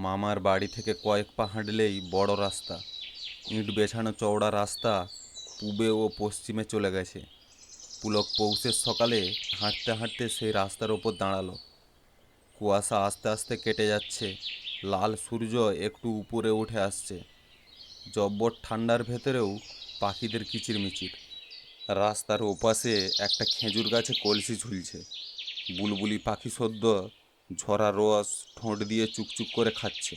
মামার বাড়ি থেকে কয়েক পা হাঁটলেই বড় রাস্তা, ইট বেছানো চওড়া রাস্তা পূবে ও পশ্চিমে চলে গেছে। পুলক পৌষের সকালে হাঁটতে হাঁটতে সেই রাস্তার ওপর দাঁড়ালো। কুয়াশা আস্তে আস্তে কেটে যাচ্ছে, লাল সূর্য একটু উপরে উঠে আসছে। জব্বর ঠান্ডার ভেতরেও পাখিদের কিচিরমিচির। রাস্তার ওপাশে একটা খেজুর গাছে কলসি ঝুলছে। বুলবুলি পাখি সদ্য ঝরা রস ঠোঁট দিয়ে চুকচুক করে খাচ্ছে।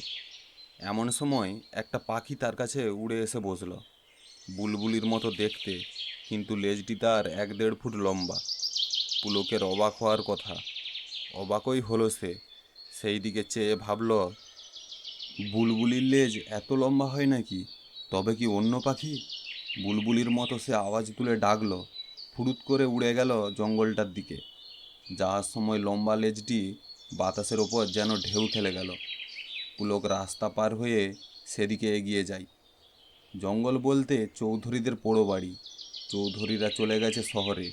এমন সময় একটা পাখি তার কাছে উড়ে এসে বসল। বুলবুলির মতো দেখতে, কিন্তু লেজটি তার 1-1.5 ফুট লম্বা। পুলকের অবাক হওয়ার কথা, অবাকই হলো সে। সেই দিকে চেয়ে ভাবল, বুলবুলির লেজ এত লম্বা হয় নাকি? তবে কি অন্য পাখি? বুলবুলির মতো সে আওয়াজ তুলে ডাকল। ফুরুত করে উড়ে গেল জঙ্গলটার দিকে। যাওয়ার সময় লম্বা লেজটি বাতাসের ওপর যেন ঢেউ খেলে গেল। পুলক রাস্তা পার হয়ে সেদিকে এগিয়ে যায়। জঙ্গল বলতে চৌধুরীদের পোড়ো বাড়ি। চৌধুরীরা চলে গেছে শহরে,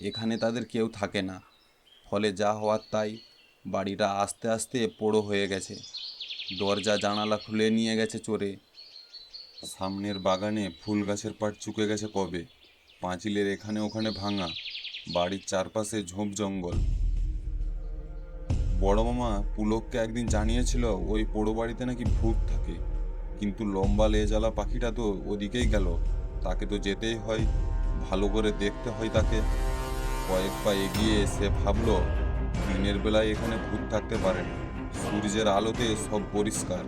এখানে তাদের কেউ থাকে না। ফলে যা হওয়ার তাই, বাড়িটা আস্তে আস্তে পোড়ো হয়ে গেছে। দরজা জানালা খুলে নিয়ে গেছে চোরে। সামনের বাগানে ফুল গাছের পাট চুকে গেছে কবে। পাঁচিলের এখানে ওখানে ভাঙা, বাড়ির চারপাশে ঝোপ জঙ্গল। বড় মামা পুলককে একদিন জানিয়েছিল ওই পোড়ো বাড়িতে নাকি ভূত থাকে, কিন্তু লম্বা লেজালা পাখিটা তো ওদিকেই গেল। তাকে তো যেতেই হয়, ভালো করে দেখতে হয় তাকে। কয়েক পা এগিয়ে সে ভাবল, দিনের বেলায় এখানে ভূত থাকতে পারে না। সূর্যের আলোতে সব পরিষ্কার,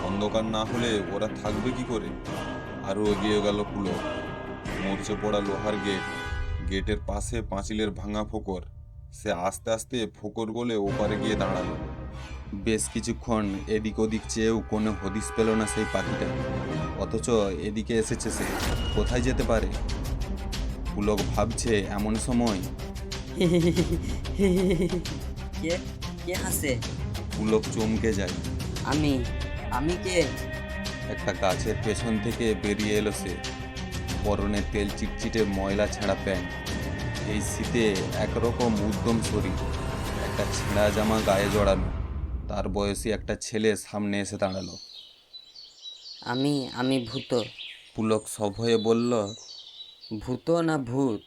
অন্ধকার না হলে ওরা থাকবে কি করে? আরও এগিয়ে গেল পুলক। মরচে পড়া লোহার গেট, গেটের পাশে পাঁচিলের ভাঙা ফোকর। সে আস্তে আস্তে ফোকর গলে ওপারে গিয়ে দাঁড়ালো। বেশ কিছুক্ষণ এদিক ওদিক চেয়েও কোনো হদিশ পেল না সেই পাখিটা। অথচ এদিকে এসেছে সে, কোথায় যেতে পারে? পুলক ভাবছে, এমন সময় কে কে হাসে? পুলক চমকে যায়। আমি আমি কে? একটা গাছের পেছন থেকে বেরিয়ে এলো সে। পরনে তেল চিটচিটে ময়লা ছেঁড়া প্যান্ট, এই শীতে একরকম উদ্যম শরীর, একটা ছেঁড়া জামা গায়ে জড়ানো। তার বয়সী একটা ছেলে সামনে এসে দাঁড়ালো। আমি ভূত। পুলক সভয়ে বলল। ভূত না ভূত?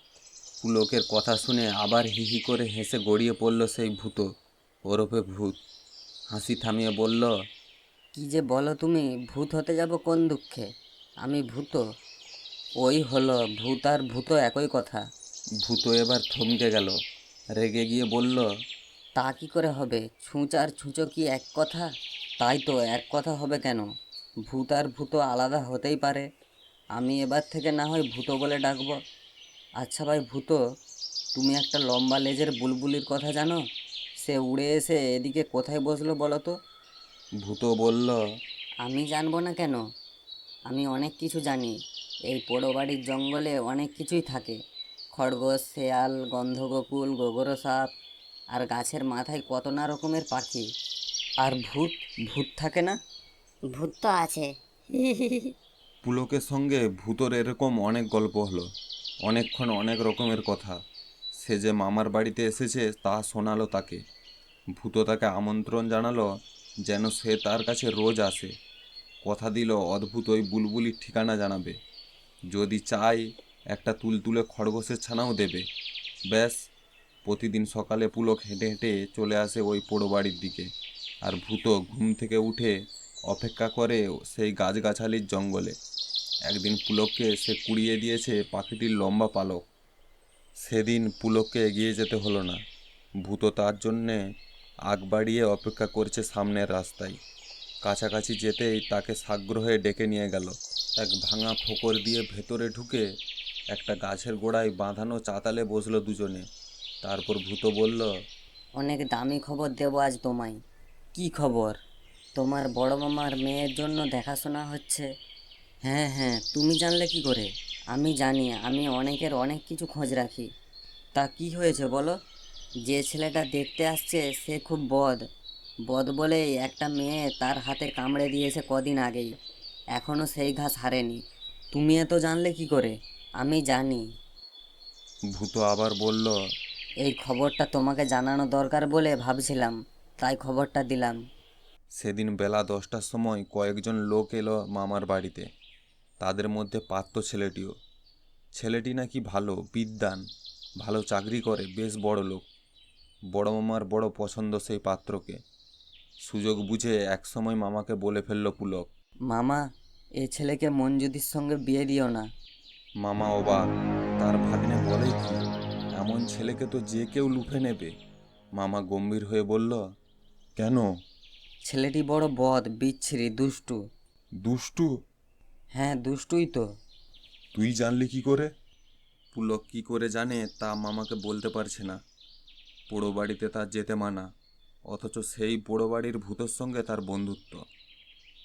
পুলকের কথা শুনে আবার হি হি করে হেসে গড়িয়ে পড়ল সেই ভূত, ওরফে ভূত। হাসি থামিয়ে বলল, কি যে বলো তুমি? ভূত হতে যাব কোন দুঃখে? আমি ভূত? ওই হলো, ভূত আর ভূত একই কথা। ভূত এবার থমকে গেল, রেগে গিয়ে বলল, তা কি করে হবে? ছুঁচ আর ছুঁচো কি এক কথা? তাই তো, এক কথা হবে কেন? ভূত আর ভূত আলাদা হতেই পারে। আমি এবার থেকে না হয় ভূত বলে ডাকবো। আচ্ছা ভাই ভূত, তুমি একটা লম্বা লেজের বুলবুলির কথা জানো? সে উড়ে এসে এদিকে কোথায় বসলো বলো তো? ভূত বলল, আমি জানবো না কেন? আমি অনেক কিছু জানি। এই পোড়ো বাড়ির জঙ্গলে অনেক কিছুই থাকে। খরগোশ, শেয়াল, গন্ধগোকুল, গোগরো সাপ, আর গাছের মাথায় কত না রকমের পাখি। আর ভূত? ভূত থাকে না? ভূত তো আছে। পুলকের সঙ্গে ভূতর এরকম অনেক গল্প হলো, অনেকক্ষণ অনেক রকমের কথা। সে যে মামার বাড়িতে এসেছে তা শোনালো তাকে। ভূত তাকে আমন্ত্রণ জানালো যেন সে তার কাছে রোজ আসে। কথা দিল অদ্ভুত ওই বুলবুলির ঠিকানা জানাবে, যদি চায় একটা তুলতুলে খরগোশের ছানাও দেবে। ব্যাস, প্রতিদিন সকালে পুলক হেঁটে হেঁটে চলে আসে ওই পোড়ো বাড়ির দিকে। আর ভূত ঘুম থেকে উঠে অপেক্ষা করে সেই গাছগাছালির জঙ্গলে। একদিন পুলককে সে কুড়িয়ে দিয়েছে পাখিটির লম্বা পালক। সেদিন পুলককে এগিয়ে যেতে হলো না। ভূত তার জন্যে আগ বাড়িয়ে অপেক্ষা করছে সামনের রাস্তায়। কাছাকাছি যেতেই তাকে সাগ্রহে ডেকে নিয়ে গেল। এক ভাঙা ফোকর দিয়ে ভেতরে ঢুকে একটা গাছের গোড়ায় বাঁধানো চাতালে বসলো দুজনে। তারপর ভূত বলল, অনেক দামি খবর দেবো আজ তোমায়। কি খবর? তোমার বড় মামার মেয়ের জন্য দেখাশোনা হচ্ছে। হ্যাঁ হ্যাঁ, তুমি জানলে কি করে? আমি জানি, আমি অনেকের অনেক কিছু খোঁজ রাখি। তা কি হয়েছে বলো? যে ছেলেটা দেখতে আসছে সে খুব বদ। বদ বলেই একটা মেয়ে তার হাতে কামড়ে দিয়েছে কদিন আগেই। এখনও সেই ঘা সারেনি। তুমি এত জানলে কি করে? আমি জানি। ভূত আবার বলল, এই খবরটা তোমাকে জানানো দরকার বলে ভাবছিলাম, তাই খবরটা দিলাম। সেদিন বেলা 10টার সময় কয়েকজন লোক এলো মামার বাড়িতে। তাদের মধ্যে পাত্র ছেলেটিও। ছেলেটি নাকি ভালো, বিদ্বান, ভালো চাকরি করে, বেশ বড় লোক। বড় মামার বড় পছন্দ সেই পাত্রকে। সুযোগ বুঝে একসময় মামাকে বলে ফেলল পুলক। মামা, এ ছেলেকে মঞ্জুদির সঙ্গে বিয়ে দিও না। মামা অবাক, তার ভাগ্নে বলে কি? এমন ছেলেকে তো যে কেউ লুফে নেবে। মামা গম্ভীর হয়ে বলল, কেন? ছেলেটি বড় বদ, বিচ্ছিরি, দুষ্টু। দুষ্টু? হ্যাঁ, দুষ্টুই তো। তুই জানলি কি করে? পুলক কি করে জানে তা মামাকে বলতে পারছে না। পোড়ো বাড়িতে তার যেতে মানা, অথচ সেই পোড়ো বাড়ির ভূতের সঙ্গে তার বন্ধুত্ব।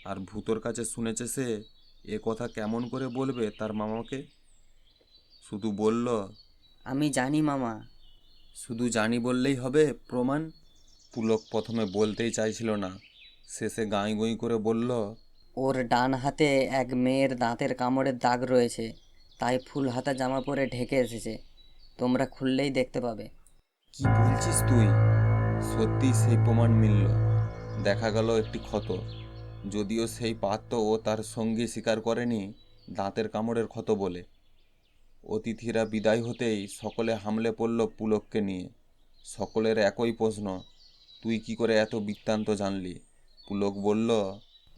আর ভূতর কাছে শুনেছে সে, এ কথা কেমন করে বলবে তার মামাকে? শুধু বলল, আমি জানি মামা। শুধু জানি বললেই হবে? প্রমাণ? পুলক প্রথমে বলতেই চাইছিল না, শেষে গাঁই গুঁই করে বলল, ওর ডান হাতে এক মেয়ের দাঁতের কামড়ের দাগ রয়েছে, তাই ফুল হাতা জামা পরে ঢেকে এসেছে। তোমরা খুললেই দেখতে পাবে। কি বলছিস তুই? সত্যি সেই প্রমাণ মিলল। দেখা গেল একটি ক্ষত। যদিও সেই পাত্র ও তার সঙ্গী স্বীকার করেনি দাঁতের কামড়ের ক্ষত বলে। অতিথিরা বিদায় হতেই সকলে হামলে পড়ল পুলককে নিয়ে। সকলের একই প্রশ্ন, তুই কি করে এত বৃত্তান্ত জানলি? পুলক বলল,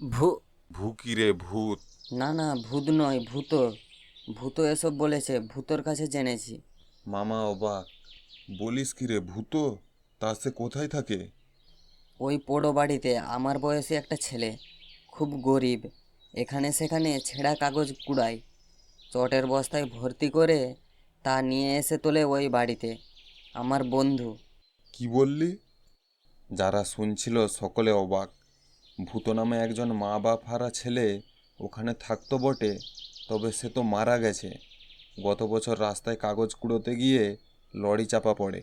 ভূ ভূকি রে ভূত? না না, ভূত নয়, ভূত। ভূত এসব বলেছে, ভূতর কাছে জেনেছি। মামা অবাক, বলিস কি রে, ভূত? তা সে কোথায় থাকে? ওই পোড়ো বাড়িতে আমার বয়সী একটা ছেলে, খুব গরিব। এখানে সেখানে ছেঁড়া কাগজ কুড়ায়, চটের বস্তায় ভর্তি করে তা নিয়ে এসে তোলে ওই বাড়িতে। আমার বন্ধু। কি বললি? যারা শুনছিল সকলে অবাক। ভূত নামে একজন মা বাপ হারা ছেলে ওখানে থাকতো বটে, তবে সে তো মারা গেছে। গত বছর রাস্তায় কাগজ কুড়োতে গিয়ে লরি চাপা পড়ে।